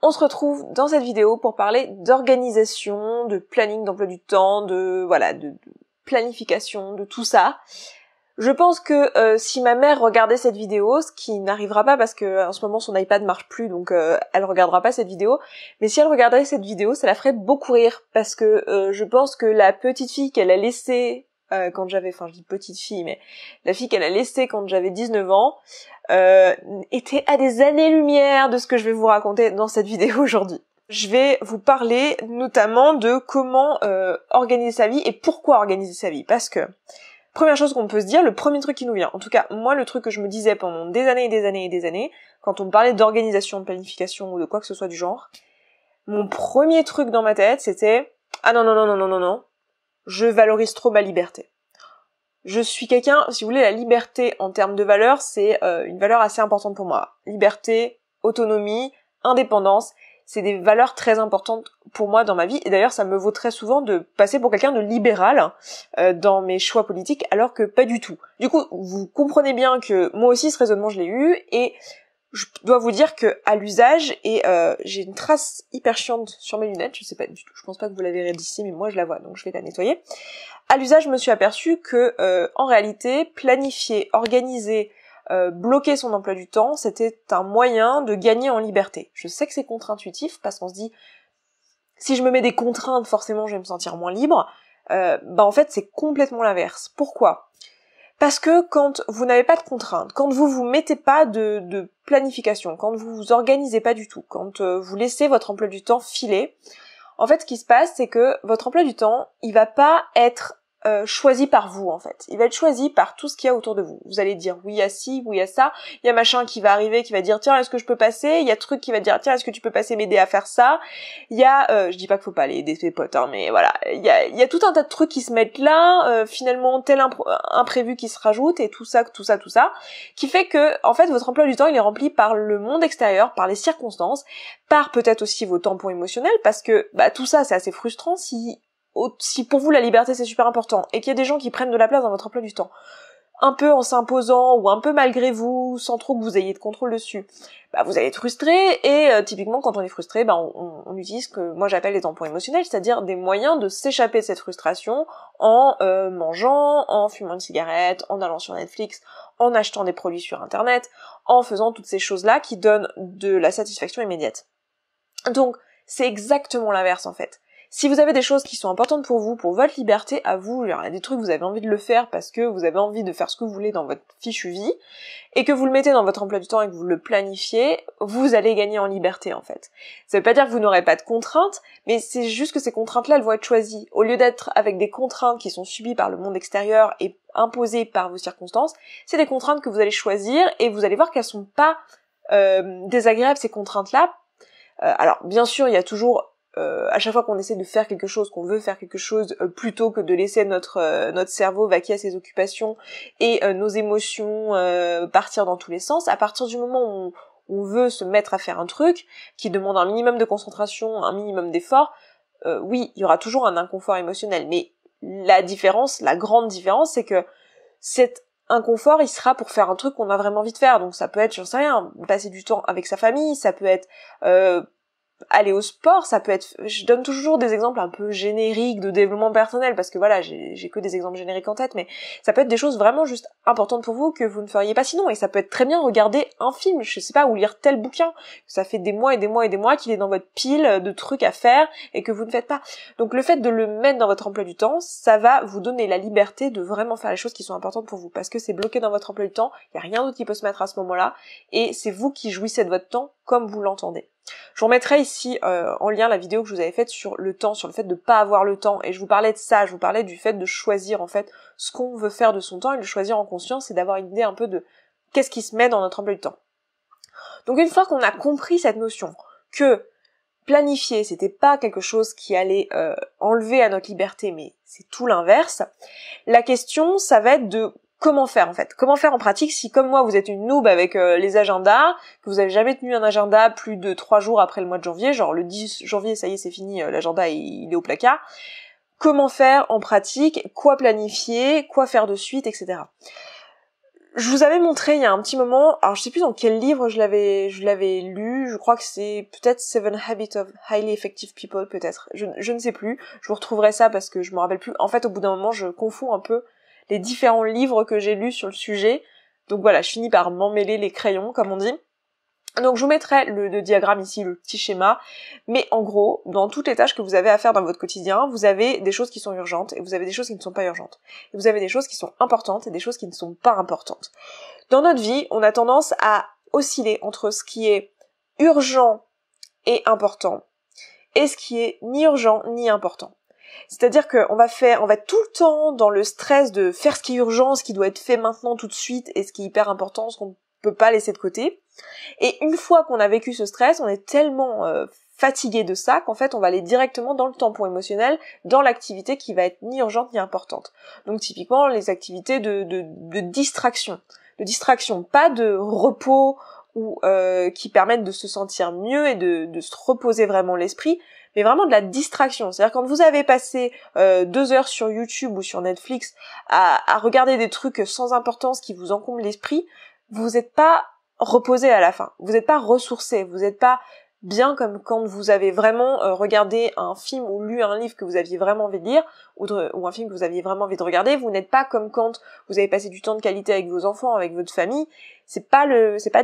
On se retrouve dans cette vidéo pour parler d'organisation, de planning d'emploi du temps, de planification, de tout ça. Je pense que si ma mère regardait cette vidéo, ce qui n'arrivera pas parce que en ce moment son iPad marche plus, donc elle regardera pas cette vidéo, mais si elle regardait cette vidéo, ça la ferait beaucoup rire parce que je pense que la petite fille qu'elle a laissée quand j'avais, enfin je dis petite fille, mais la fille qu'elle a laissée quand j'avais 19 ans, était à des années-lumière de ce que je vais vous raconter dans cette vidéo aujourd'hui. Je vais vous parler notamment de comment organiser sa vie et pourquoi organiser sa vie, parce que première chose qu'on peut se dire, le premier truc qui nous vient, en tout cas moi le truc que je me disais pendant des années et des années et des années, quand on me parlait d'organisation, de planification ou de quoi que ce soit du genre, mon premier truc dans ma tête c'était « Ah non, je valorise trop ma liberté ». Je suis quelqu'un, si vous voulez, la liberté en termes de valeur, c'est une valeur assez importante pour moi. Liberté, autonomie, indépendance, c'est des valeurs très importantes pour moi dans ma vie. Et d'ailleurs, ça me vaut très souvent de passer pour quelqu'un de libéral dans mes choix politiques, alors que pas du tout. Du coup, vous comprenez bien que moi aussi, ce raisonnement, je l'ai eu, et je dois vous dire que à l'usage, et j'ai une trace hyper chiante sur mes lunettes, je sais pas du tout, je pense pas que vous la verrez d'ici, mais moi je la vois, donc je vais la nettoyer. À l'usage, je me suis aperçue que, en réalité, planifier, organiser, bloquer son emploi du temps, c'était un moyen de gagner en liberté. Je sais que c'est contre-intuitif, parce qu'on se dit, si je me mets des contraintes, forcément, je vais me sentir moins libre. En fait, c'est complètement l'inverse. Pourquoi ? Parce que quand vous n'avez pas de contraintes, quand vous mettez pas de planification, quand vous vous organisez pas du tout, quand vous laissez votre emploi du temps filer, en fait, ce qui se passe, c'est que votre emploi du temps, il va pas être choisi par vous, en fait. Il va être choisi par tout ce qu'il y a autour de vous. Vous allez dire oui à ci, oui à ça. Il y a machin qui va arriver, qui va dire tiens, est-ce que je peux passer ? Il y a truc qui va dire tiens, est-ce que tu peux passer m'aider à faire ça ? Il y a, je dis pas qu'il faut pas aller aider ses potes, hein, mais voilà. Il y a tout un tas de trucs qui se mettent là, finalement tel imprévu qui se rajoute et tout ça, qui fait que, en fait, votre emploi du temps, il est rempli par le monde extérieur, par les circonstances, par peut-être aussi vos tampons émotionnels, parce que tout ça c'est assez frustrant si pour vous la liberté c'est super important et qu'il y a des gens qui prennent de la place dans votre emploi du temps, un peu en s'imposant ou un peu malgré vous, sans trop que vous ayez de contrôle dessus, vous allez être frustré et typiquement quand on est frustré, on utilise ce que moi j'appelle les tampons émotionnels, c'est-à-dire des moyens de s'échapper de cette frustration en mangeant, en fumant une cigarette, en allant sur Netflix, en achetant des produits sur internet, en faisant toutes ces choses-là qui donnent de la satisfaction immédiate. Donc, c'est exactement l'inverse en fait. Si vous avez des choses qui sont importantes pour vous, pour votre liberté à vous, il y a des trucs que vous avez envie de le faire parce que vous avez envie de faire ce que vous voulez dans votre fichue vie, et que vous le mettez dans votre emploi du temps et que vous le planifiez, vous allez gagner en liberté en fait. Ça veut pas dire que vous n'aurez pas de contraintes, mais c'est juste que ces contraintes-là, elles vont être choisies. Au lieu d'être avec des contraintes qui sont subies par le monde extérieur et imposées par vos circonstances, c'est des contraintes que vous allez choisir et vous allez voir qu'elles sont pas désagréables ces contraintes-là. Alors bien sûr, il y a toujours à chaque fois qu'on essaie de faire quelque chose, qu'on veut faire quelque chose, plutôt que de laisser notre cerveau vaquer à ses occupations et nos émotions partir dans tous les sens, à partir du moment où on veut se mettre à faire un truc qui demande un minimum de concentration, un minimum d'effort, oui, il y aura toujours un inconfort émotionnel, mais la grande différence, c'est que cet inconfort, il sera pour faire un truc qu'on a vraiment envie de faire. Donc ça peut être, j'en sais rien, passer du temps avec sa famille, ça peut être aller au sport, ça peut être, je donne toujours des exemples un peu génériques de développement personnel parce que voilà, j'ai que des exemples génériques en tête, mais ça peut être des choses vraiment juste importantes pour vous que vous ne feriez pas sinon, et ça peut être très bien regarder un film, je sais pas, ou lire tel bouquin, ça fait des mois et des mois et des mois qu'il est dans votre pile de trucs à faire et que vous ne faites pas. Donc le fait de le mettre dans votre emploi du temps, ça va vous donner la liberté de vraiment faire les choses qui sont importantes pour vous, parce que c'est bloqué dans votre emploi du temps, il y a rien d'autre qui peut se mettre à ce moment-là, et c'est vous qui jouissez de votre temps comme vous l'entendez. Je vous remettrai ici en lien la vidéo que je vous avais faite sur le temps, sur le fait de pas avoir le temps, et je vous parlais de ça, je vous parlais du fait de choisir en fait ce qu'on veut faire de son temps et de le choisir en conscience et d'avoir une idée un peu de qu'est-ce qui se met dans notre emploi du temps. Donc une fois qu'on a compris cette notion, que planifier c'était pas quelque chose qui allait enlever à notre liberté, mais c'est tout l'inverse, la question ça va être de comment faire en fait ? Comment faire en pratique si comme moi vous êtes une noob avec les agendas, que vous avez jamais tenu un agenda plus de 3 jours après le mois de janvier, genre le 10 janvier ça y est c'est fini, l'agenda il est au placard. Comment faire en pratique ? Quoi planifier ? Quoi faire de suite ? Etc. Je vous avais montré il y a un petit moment, alors je sais plus dans quel livre je l'avais lu, je crois que c'est peut-être Seven Habits of Highly Effective People, peut-être, je ne sais plus, je vous retrouverai ça parce que je me rappelle plus. En fait, au bout d'un moment, je confonds un peu les différents livres que j'ai lus sur le sujet, donc voilà, je finis par m'emmêler les crayons, comme on dit. Donc je vous mettrai le diagramme ici, le petit schéma, mais en gros, dans toutes les tâches que vous avez à faire dans votre quotidien, vous avez des choses qui sont urgentes et vous avez des choses qui ne sont pas urgentes. Et vous avez des choses qui sont importantes et des choses qui ne sont pas importantes. Dans notre vie, on a tendance à osciller entre ce qui est urgent et important et ce qui est ni urgent ni important. C'est-à-dire qu'on va être tout le temps dans le stress de faire ce qui est urgent, ce qui doit être fait maintenant tout de suite et ce qui est hyper important, ce qu'on peut pas laisser de côté. Et une fois qu'on a vécu ce stress, on est tellement fatigué de ça qu'en fait on va aller directement dans le tampon émotionnel, dans l'activité qui va être ni urgente ni importante. Donc typiquement les activités de distraction. De distraction, pas de repos ou qui permettent de se sentir mieux et de se reposer vraiment l'esprit, mais vraiment de la distraction. C'est-à-dire quand vous avez passé 2 heures sur YouTube ou sur Netflix à regarder des trucs sans importance qui vous encombrent l'esprit, vous n'êtes pas reposé à la fin, vous n'êtes pas ressourcé, vous n'êtes pas bien comme quand vous avez vraiment regardé un film ou lu un livre que vous aviez vraiment envie de lire, ou un film que vous aviez vraiment envie de regarder. Vous n'êtes pas comme quand vous avez passé du temps de qualité avec vos enfants, avec votre famille. C'est pas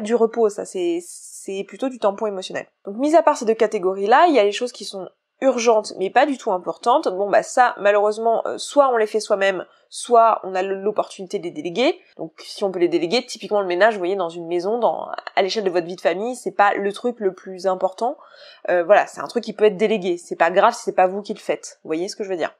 du repos, ça, c'est plutôt du tampon émotionnel. Donc mis à part ces 2 catégories-là, il y a les choses qui sont urgentes mais pas du tout importantes. Bon bah ça, malheureusement, soit on les fait soi-même, soit on a l'opportunité de les déléguer. Donc si on peut les déléguer, typiquement le ménage, vous voyez, dans une maison, à l'échelle de votre vie de famille, c'est pas le truc le plus important. Voilà, c'est un truc qui peut être délégué. C'est pas grave si c'est pas vous qui le faites. Vous voyez ce que je veux dire?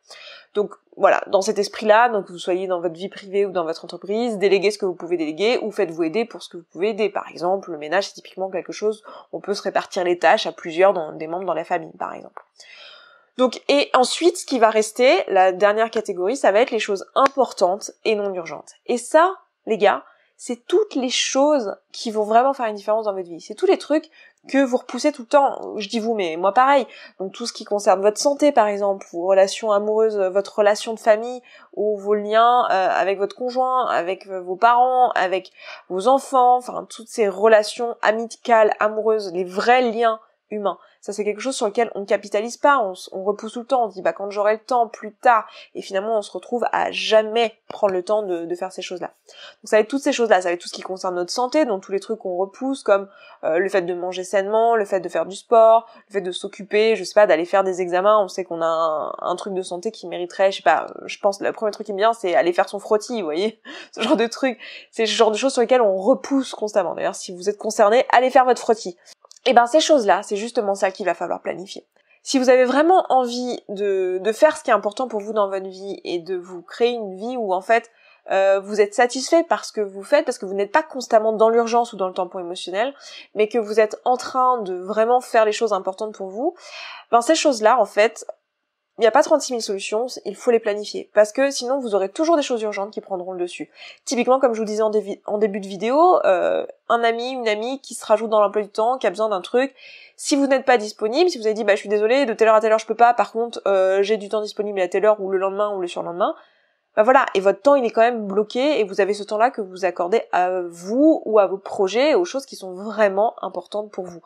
Donc voilà, dans cet esprit-là, donc que vous soyez dans votre vie privée ou dans votre entreprise, déléguez ce que vous pouvez déléguer ou faites-vous aider pour ce que vous pouvez aider. Par exemple, le ménage, c'est typiquement quelque chose, on peut se répartir les tâches à plusieurs des membres dans la famille, par exemple. Donc, et ensuite, ce qui va rester, la dernière catégorie, ça va être les choses importantes et non urgentes. Et ça, les gars, c'est toutes les choses qui vont vraiment faire une différence dans votre vie. C'est tous les trucs que vous repoussez tout le temps. Je dis vous, mais moi pareil. Donc tout ce qui concerne votre santé, par exemple, vos relations amoureuses, votre relation de famille, ou vos liens avec votre conjoint, avec vos parents, avec vos enfants, enfin toutes ces relations amicales, amoureuses, les vrais liens humain. Ça, c'est quelque chose sur lequel on ne capitalise pas, on repousse tout le temps, on se dit bah quand j'aurai le temps, plus tard, et finalement on se retrouve à jamais prendre le temps de faire ces choses-là. Donc ça va être toutes ces choses-là, ça va être tout ce qui concerne notre santé, donc tous les trucs qu'on repousse, comme le fait de manger sainement, le fait de faire du sport, le fait de s'occuper, je sais pas, d'aller faire des examens, on sait qu'on a un truc de santé qui mériterait, je sais pas, je pense le premier truc qui me vient, c'est aller faire son frottis, vous voyez, ce genre de truc, c'est ce genre de choses sur lesquelles on repousse constamment. D'ailleurs, si vous êtes concerné, allez faire votre frottis. Et ben ces choses-là, c'est justement ça qu'il va falloir planifier. Si vous avez vraiment envie de faire ce qui est important pour vous dans votre vie et de vous créer une vie où en fait vous êtes satisfait par ce que vous faites, parce que vous n'êtes pas constamment dans l'urgence ou dans le tampon émotionnel, mais que vous êtes en train de vraiment faire les choses importantes pour vous, ben ces choses-là en fait, il n'y a pas 36 000 solutions, il faut les planifier. Parce que sinon, vous aurez toujours des choses urgentes qui prendront le dessus. Typiquement, comme je vous disais en début de vidéo, un ami, une amie qui se rajoute dans l'emploi du temps, qui a besoin d'un truc. Si vous n'êtes pas disponible, si vous avez dit, bah je suis désolée, de telle heure à telle heure je peux pas, par contre, j'ai du temps disponible à telle heure, ou le lendemain, ou le surlendemain, bah voilà, et votre temps il est quand même bloqué, et vous avez ce temps-là que vous accordez à vous, ou à vos projets, aux choses qui sont vraiment importantes pour vous.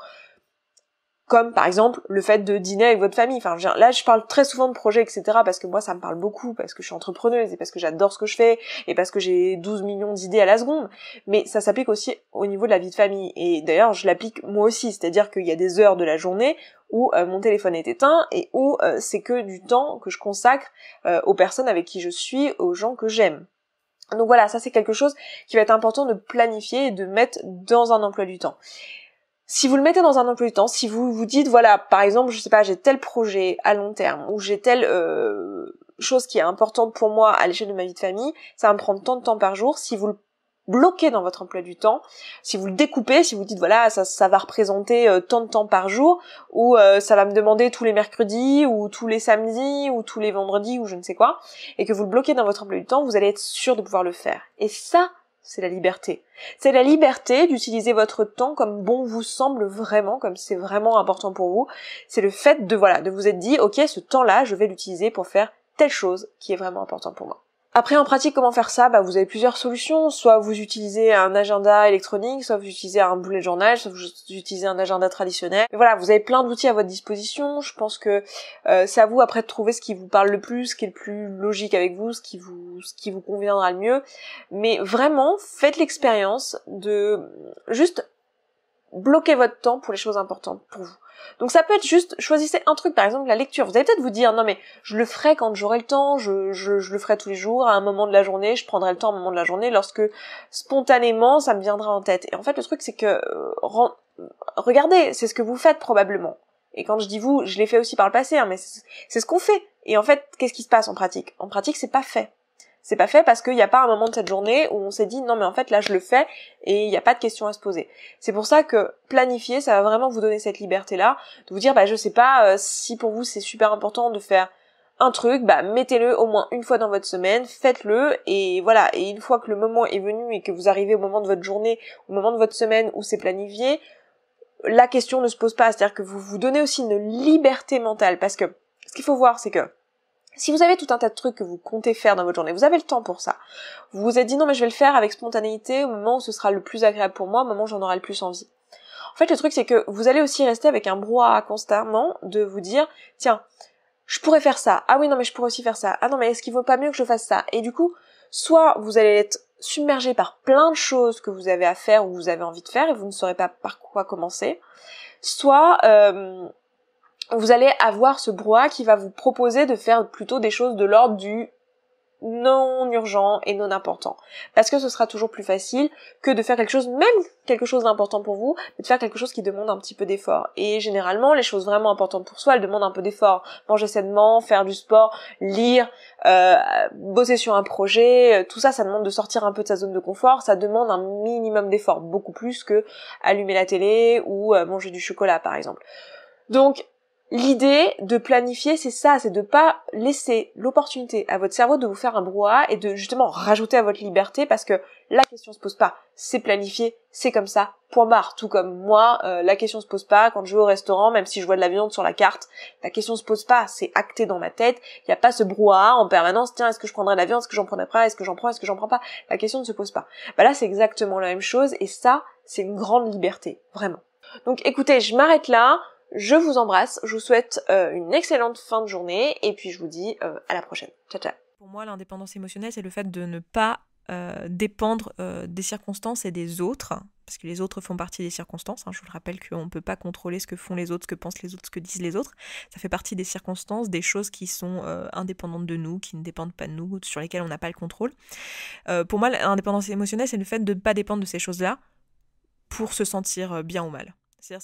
Comme par exemple le fait de dîner avec votre famille. Enfin, là je parle très souvent de projets, etc. parce que moi ça me parle beaucoup, parce que je suis entrepreneuse et parce que j'adore ce que je fais et parce que j'ai 12 millions d'idées à la seconde. Mais ça s'applique aussi au niveau de la vie de famille. Et d'ailleurs je l'applique moi aussi, c'est-à-dire qu'il y a des heures de la journée où mon téléphone est éteint et où c'est que du temps que je consacre aux personnes avec qui je suis, aux gens que j'aime. Donc voilà, ça c'est quelque chose qui va être important de planifier et de mettre dans un emploi du temps. Si vous le mettez dans un emploi du temps, si vous vous dites, voilà, par exemple, je sais pas, j'ai tel projet à long terme, ou j'ai telle chose qui est importante pour moi à l'échelle de ma vie de famille, ça va me prendre tant de temps par jour. Si vous le bloquez dans votre emploi du temps, si vous le découpez, si vous dites, voilà, ça va représenter tant de temps par jour, ou ça va me demander tous les mercredis, ou tous les samedis, ou tous les vendredis, ou je ne sais quoi, et que vous le bloquez dans votre emploi du temps, vous allez être sûr de pouvoir le faire. Et ça, c'est la liberté. C'est la liberté d'utiliser votre temps comme bon vous semble vraiment, comme c'est vraiment important pour vous. C'est le fait de vous être dit, ok, ce temps-là, je vais l'utiliser pour faire telle chose qui est vraiment important pour moi. Après, en pratique, comment faire ça? Bah, vous avez plusieurs solutions. Soit vous utilisez un agenda électronique, soit vous utilisez un bullet journal, soit vous utilisez un agenda traditionnel. Mais voilà, vous avez plein d'outils à votre disposition. Je pense que c'est à vous après de trouver ce qui vous parle le plus, ce qui est le plus logique avec vous, ce qui vous conviendra le mieux. Mais vraiment, faites l'expérience de juste bloquer votre temps pour les choses importantes pour vous. Donc ça peut être juste, choisissez un truc, par exemple la lecture. Vous allez peut-être vous dire, non mais je le ferai quand j'aurai le temps, je le ferai tous les jours, à un moment de la journée, je prendrai le temps à un moment de la journée, lorsque spontanément ça me viendra en tête. Et en fait le truc c'est que, regardez, c'est ce que vous faites probablement. Et quand je dis vous, je l'ai fait aussi par le passé, hein, mais c'est ce qu'on fait. Et en fait, qu'est-ce qui se passe en pratique? En pratique, c'est pas fait. C'est pas fait parce qu'il n'y a pas un moment de cette journée où on s'est dit non mais en fait là je le fais et il n'y a pas de question à se poser. C'est pour ça que planifier, ça va vraiment vous donner cette liberté-là, de vous dire bah je sais pas si pour vous c'est super important de faire un truc, bah mettez-le au moins une fois dans votre semaine, faites-le et voilà. Et une fois que le moment est venu et que vous arrivez au moment de votre journée, au moment de votre semaine où c'est planifié, la question ne se pose pas. C'est-à-dire que vous vous donnez aussi une liberté mentale parce que ce qu'il faut voir c'est que si vous avez tout un tas de trucs que vous comptez faire dans votre journée, vous avez le temps pour ça. Vous vous êtes dit non mais je vais le faire avec spontanéité au moment où ce sera le plus agréable pour moi, au moment où j'en aurai le plus envie. En fait le truc c'est que vous allez aussi rester avec un brouhaha constamment de vous dire tiens, je pourrais faire ça, ah oui non mais je pourrais aussi faire ça, ah non mais est-ce qu'il vaut pas mieux que je fasse ça? Et du coup, soit vous allez être submergé par plein de choses que vous avez à faire ou vous avez envie de faire et vous ne saurez pas par quoi commencer, soit vous allez avoir ce brouhaha qui va vous proposer de faire plutôt des choses de l'ordre du non urgent et non important. Parce que ce sera toujours plus facile que de faire quelque chose, même quelque chose d'important pour vous, mais de faire quelque chose qui demande un petit peu d'effort. Et généralement, les choses vraiment importantes pour soi, elles demandent un peu d'effort. Manger sainement, faire du sport, lire, bosser sur un projet, tout ça, ça demande de sortir un peu de sa zone de confort, ça demande un minimum d'effort, beaucoup plus que allumer la télé ou manger du chocolat, par exemple. Donc, l'idée de planifier, c'est ça, c'est de pas laisser l'opportunité à votre cerveau de vous faire un brouhaha et de justement rajouter à votre liberté parce que la question se pose pas. C'est planifié, c'est comme ça, point barre. Tout comme moi, la question se pose pas quand je vais au restaurant, même si je vois de la viande sur la carte, la question se pose pas, c'est acté dans ma tête. Il y a pas ce brouhaha en permanence. Tiens, est-ce que je prendrai de la viande, est-ce que j'en prendrai pas, est-ce que j'en prends, est-ce que j'en prends pas. La question ne se pose pas. Bah là, c'est exactement la même chose et ça, c'est une grande liberté, vraiment. Donc, écoutez, je m'arrête là. Je vous embrasse, je vous souhaite une excellente fin de journée et puis je vous dis à la prochaine. Ciao ciao. Pour moi, l'indépendance émotionnelle, c'est le fait de ne pas dépendre des circonstances et des autres, parce que les autres font partie des circonstances. Je vous le rappelle qu'on ne peut pas contrôler ce que font les autres, ce que pensent les autres, ce que disent les autres. Ça fait partie des circonstances, des choses qui sont indépendantes de nous, qui ne dépendent pas de nous, sur lesquelles on n'a pas le contrôle. Pour moi, l'indépendance émotionnelle, c'est le fait de ne pas dépendre de ces choses-là pour se sentir bien ou mal. C'est-à-dire,